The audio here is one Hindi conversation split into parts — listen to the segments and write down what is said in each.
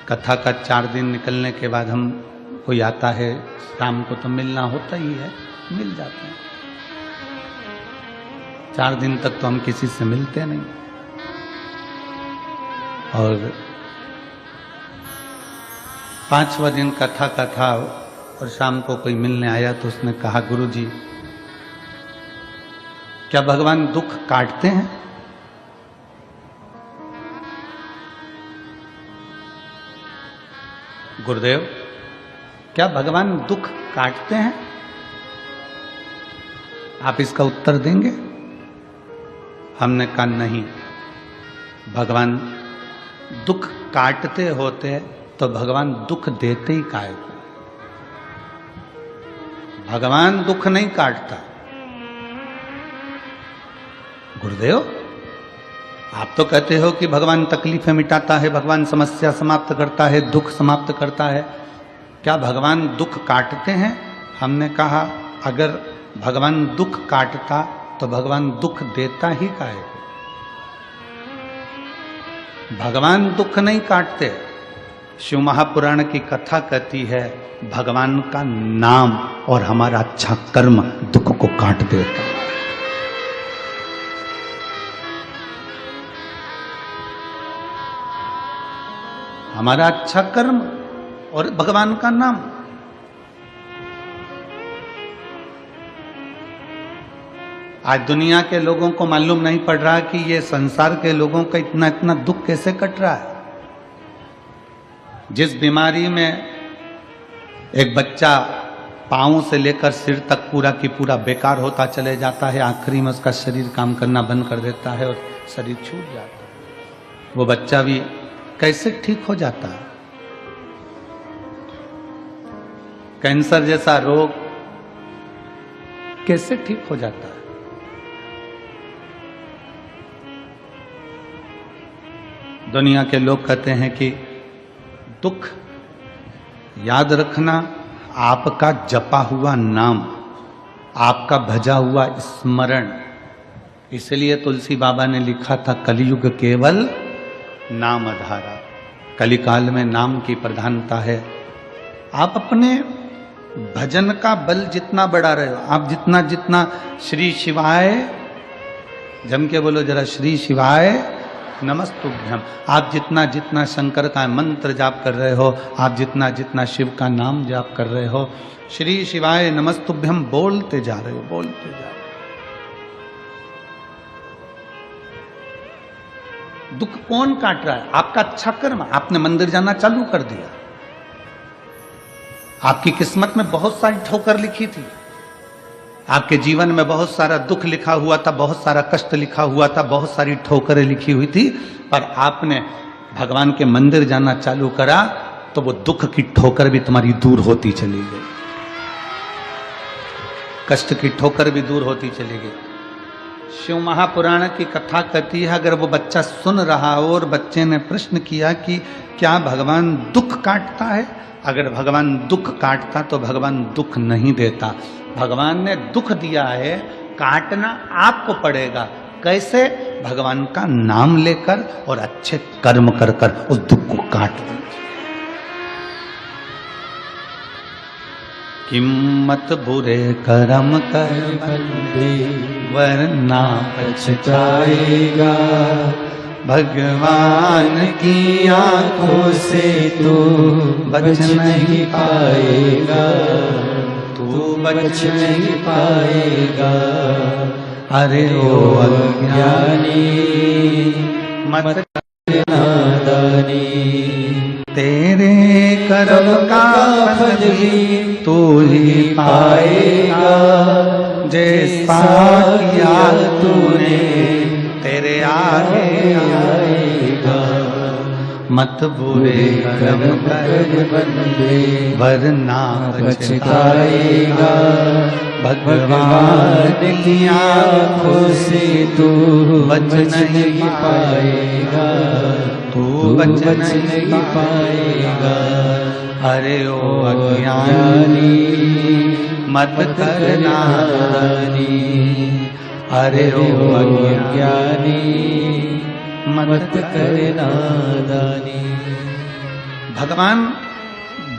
कथा का 4 दिन निकलने के बाद हम कोई आता है, शाम को तो मिलना होता ही है, मिल जाते हैं। 4 दिन तक तो हम किसी से मिलते नहीं। और 5वां दिन कथा का था और शाम को कोई मिलने आया तो उसने कहा, गुरुजी क्या भगवान दुख काटते हैं? गुरुदेव क्या भगवान दुख काटते हैं? आप इसका उत्तर देंगे? हमने कहा नहीं, भगवान दुख काटते होते तो भगवान दुख देते ही काहे को? भगवान दुख नहीं काटता। गुरुदेव आप तो कहते हो कि भगवान तकलीफें मिटाता है, भगवान समस्या समाप्त करता है, दुख समाप्त करता है, क्या भगवान दुख काटते हैं? हमने कहा अगर भगवान दुख काटता तो भगवान दुख देता ही काहे को? भगवान दुख नहीं काटते। शिव महापुराण की कथा कहती है भगवान का नाम और हमारा अच्छा कर्म दुख को काट देता है। हमारा अच्छा कर्म और भगवान का नाम। आज दुनिया के लोगों को मालूम नहीं पड़ रहा कि ये संसार के लोगों का इतना इतना दुख कैसे कट रहा है। जिस बीमारी में एक बच्चा पांव से लेकर सिर तक पूरा की पूरा बेकार होता चले जाता है, आखिरी में उसका शरीर काम करना बंद कर देता है और शरीर छूट जाता है, वो बच्चा भी कैसे ठीक हो जाता है। कैंसर जैसा रोग कैसे ठीक हो जाता है। दुनिया के लोग कहते हैं कि दुख याद रखना आपका जपा हुआ नाम, आपका भजा हुआ स्मरण। इसलिए तुलसी बाबा ने लिखा था कलयुग केवल नाम आधारा। कलिकाल में नाम की प्रधानता है। आप अपने भजन का बल जितना बढ़ा रहे हो, आप जितना जितना श्री शिवाय, जम के बोलो जरा, श्री शिवाय नमस्तुभ्यम, आप जितना जितना शंकर का मंत्र जाप कर रहे हो, आप जितना जितना शिव का नाम जाप कर रहे हो, श्री शिवाय नमस्तुभ्यम बोलते जा रहे हो, बोलते जा रहे हो। दुख कौन काट रहा है? आपका अच्छा कर्म। आपने मंदिर जाना चालू कर दिया, आपकी किस्मत में बहुत सारी ठोकर लिखी थी, आपके जीवन में बहुत सारा दुख लिखा हुआ था, बहुत सारा कष्ट लिखा हुआ था, बहुत सारी ठोकरें लिखी हुई थी, पर आपने भगवान के मंदिर जाना चालू करा तो वो दुख की ठोकर भी तुम्हारी दूर होती चली गई, कष्ट की ठोकर भी दूर होती चली गई। शिव महापुराण की कथा कहती है अगर वो बच्चा सुन रहा हो और बच्चे ने प्रश्न किया कि क्या भगवान दुख काटता है? अगर भगवान दुख काटता तो भगवान दुख नहीं देता। भगवान ने दुख दिया है, काटना आपको पड़ेगा। कैसे? भगवान का नाम लेकर और अच्छे कर्म कर कर उस दुख को काट दो। किम्मत बुरे कर्म कर बंदे वरना पछताएगा, भगवान की आंखों से तू बच नहीं पाएगा, तू बच नहीं पाएगा। अरे ओ अज्ञानी मत कर नादानी, तेरे कर्म का फल भी तू ही पाएगा, जैसा किया तूने तेरे आगे आएगा। मत बुरे कर्म कर बंदे वरना पछताएगा, भगवान की आँखों से तू बच नहीं पाएगा, तू बच नहीं पाएगा। अरे ओ अज्ञानी मत कर नादानी, अरे ओ अज्ञानी मत कर नादानी। भगवान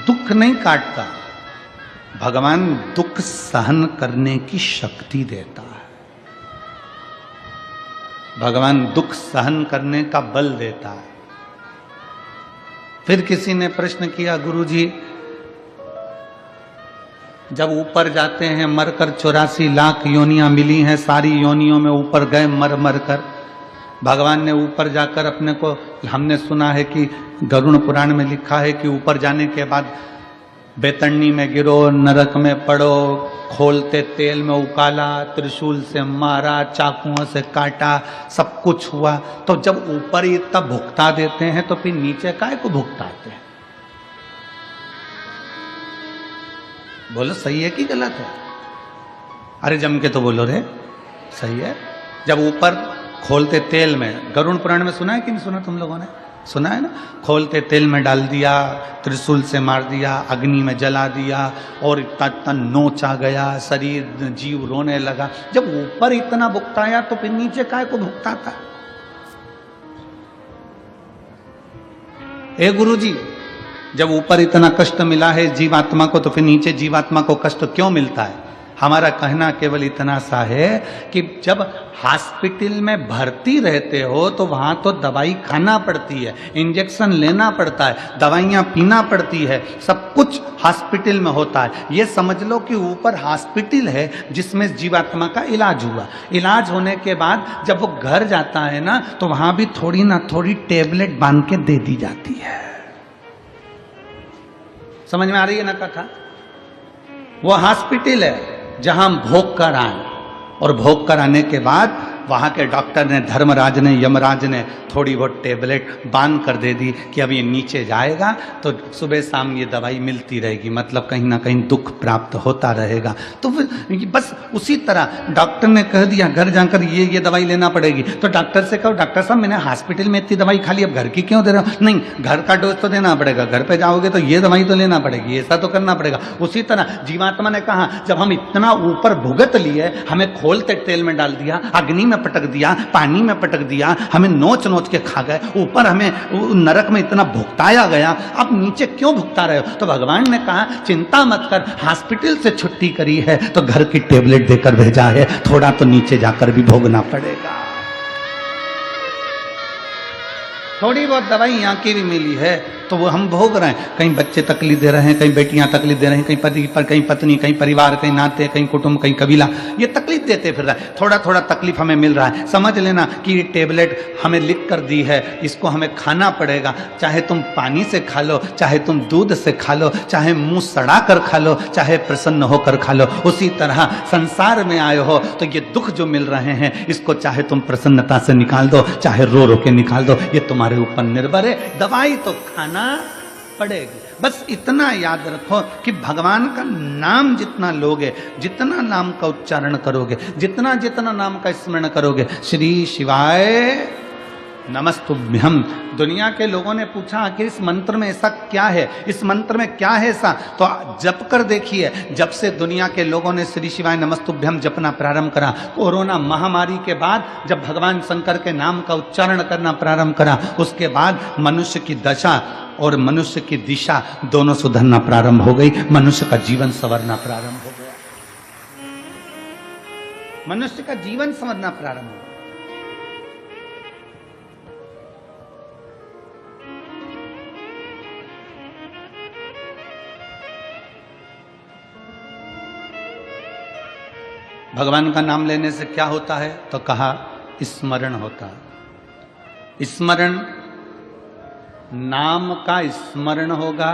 दुख नहीं काटता, भगवान दुख सहन करने की शक्ति देता है। भगवान दुख सहन करने का बल देता है। फिर किसी ने प्रश्न किया, गुरुजी जब ऊपर जाते हैं मरकर 84 लाख योनियां मिली हैं, सारी योनियों में ऊपर गए मर मर कर, भगवान ने ऊपर जाकर अपने को, हमने सुना है कि गरुड़ पुराण में लिखा है कि ऊपर जाने के बाद बेतरनी में गिरो, नरक में पड़ो, खोलते तेल में उकाला, त्रिशूल से मारा, चाकुओं से काटा, सब कुछ हुआ। तो जब ऊपर ही इतना भुगता देते हैं तो फिर नीचे काहे को भुगताते हैं? बोलो सही है कि गलत है? अरे जम के तो बोलो रे, सही है। जब ऊपर खोलते तेल में, गरुड़ पुराण में सुना है कि नहीं सुना? तुम लोगों ने सुना है ना? खोलते तेल में डाल दिया, त्रिशूल से मार दिया, अग्नि में जला दिया और इतना नोच आ गया, शरीर जीव रोने लगा। जब ऊपर इतना भुगताया तो फिर नीचे काहे को भुगताता? ए गुरुजी, जब ऊपर इतना कष्ट मिला है जीवात्मा को तो फिर नीचे जीवात्मा को कष्ट क्यों मिलता है? हमारा कहना केवल इतना सा है कि जब हॉस्पिटल में भर्ती रहते हो तो वहां तो दवाई खाना पड़ती है, इंजेक्शन लेना पड़ता है, दवाइयां पीना पड़ती है, सब कुछ हॉस्पिटल में होता है। ये समझ लो कि ऊपर हॉस्पिटल है जिसमें जीवात्मा का इलाज हुआ। इलाज होने के बाद जब वो घर जाता है ना तो वहां भी थोड़ी ना थोड़ी टेबलेट बांध के दे दी जाती है। समझ में आ रही है ना कथा? वो हॉस्पिटल है जहां हम भोग कर आए, और भोग कर आने के बाद वहां के डॉक्टर ने, धर्मराज ने, यमराज ने थोड़ी बहुत टेबलेट बांध कर दे दी कि अब ये नीचे जाएगा तो सुबह शाम ये दवाई मिलती रहेगी, मतलब कहीं ना कहीं दुख प्राप्त होता रहेगा। तो बस उसी तरह डॉक्टर ने कह दिया घर जाकर ये दवाई लेना पड़ेगी, तो डॉक्टर से कहो डॉक्टर साहब मैंने हॉस्पिटल में इतनी दवाई खा ली, अब घर की क्यों दे रहे हो? नहीं, घर का डोज तो देना पड़ेगा, घर पे जाओगे तो ये दवाई तो लेना पड़ेगी, ऐसा तो करना पड़ेगा। उसी तरह जीवात्मा ने कहा जब हम इतना ऊपर भुगत लिए, हमें खोलते तेल में डाल दिया, अग्नि में पटक दिया, पानी में पटक दिया, हमें नोच नोच के खा गए, ऊपर हमें नरक में इतना भुगताया गया, अब नीचे क्यों भुगता रहे हो? तो भगवान ने कहा चिंता मत कर, हॉस्पिटल से छुट्टी करी है तो घर की टेबलेट देकर भेजा है, थोड़ा तो नीचे जाकर भी भोगना पड़ेगा। थोड़ी बहुत दवाई यहाँ की भी मिली है तो वो हम भोग रहे हैं। कहीं बच्चे तकलीफ दे रहे हैं, कहीं बेटियां तकलीफ दे रही हैं, कहीं पति पर, कहीं पत्नी, कहीं परिवार, कहीं नाते, कहीं कुटुंब, कहीं कबीला, ये तकलीफ देते फिर रहा है। थोड़ा थोड़ा तकलीफ हमें मिल रहा है। समझ लेना कि ये टेबलेट हमें लिख कर दी है, इसको हमें खाना पड़ेगा, चाहे तुम पानी से खा लो, चाहे तुम दूध से खा लो, चाहे मुंह सड़ा कर खा लो, चाहे प्रसन्न होकर खा लो। उसी तरह संसार में आए हो तो ये दुख जो मिल रहे हैं इसको चाहे तुम प्रसन्नता से निकाल दो, चाहे रो रो के निकाल दो, ये तुम्हारे ऊपर निर्भर है। दवाई तो खाना पड़ेगी। बस इतना याद रखो कि भगवान का नाम जितना लोगे, जितना नाम का उच्चारण करोगे, जितना जितना नाम का स्मरण करोगे, श्री शिवाय नमस्तुभ्यम। दुनिया के लोगों ने पूछा आखिर इस मंत्र में ऐसा क्या है, इस मंत्र में क्या है ऐसा? तो जप कर देखिए। जब से दुनिया के लोगों ने श्री शिवाय नमस्तुभ्यम जपना प्रारंभ करा, कोरोना महामारी के बाद जब भगवान शंकर के नाम का उच्चारण करना प्रारंभ करा, उसके बाद मनुष्य की दशा और मनुष्य की दिशा दोनों सुधरना प्रारंभ हो गई। मनुष्य का जीवन संवरना प्रारंभ हो गया, मनुष्य का जीवन संवरना प्रारंभ हो गया। भगवान का नाम लेने से क्या होता है? तो कहा स्मरण होता है। स्मरण, नाम का स्मरण होगा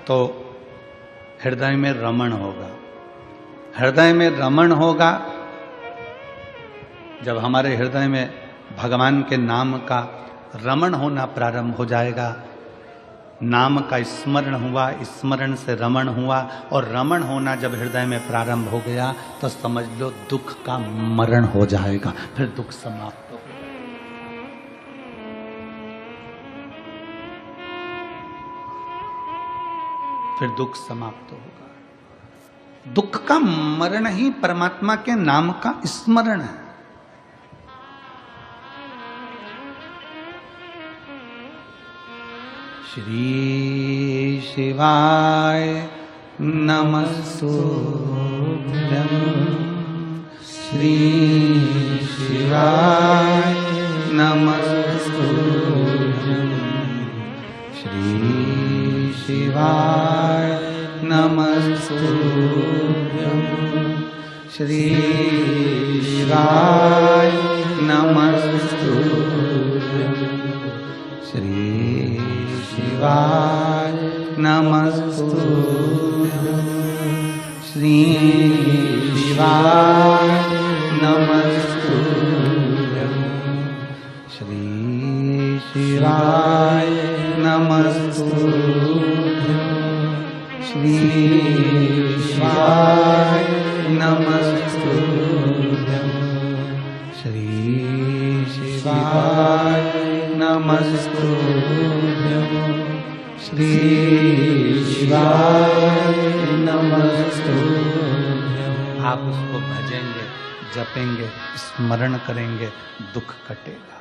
तो हृदय में रमण होगा। हृदय में रमण होगा जब हमारे हृदय में भगवान के नाम का रमण होना प्रारंभ हो जाएगा। नाम का स्मरण हुआ, स्मरण से रमण हुआ, और रमण होना जब हृदय में प्रारंभ हो गया तो समझ लो दुख का मरण हो जाएगा, फिर दुख समाप्त हो गया। फिर दुख समाप्त होगा। दुख का मरण ही परमात्मा के नाम का स्मरण है। श्री शिवाय नमस्तुभ्यं। श्री शिवाय नमस्तुभ्यं। श्री शिवाय नमस्तुभ्यं। श्री शिवाय नमस्तुभ्यं। श्री शिवाय नमस्तुभ्यं। श्री शिवाय नमस्तुभ्यं। श्री शिवाय नमस्तुभ्यं। श्री शिवाय नमस्तुभ्यं। श्री शिवाय नमस्तुभ्यं। श्री शिवाय नमस्तुभ्यं। आप उसको भजेंगे, जपेंगे, स्मरण करेंगे, दुख कटेगा।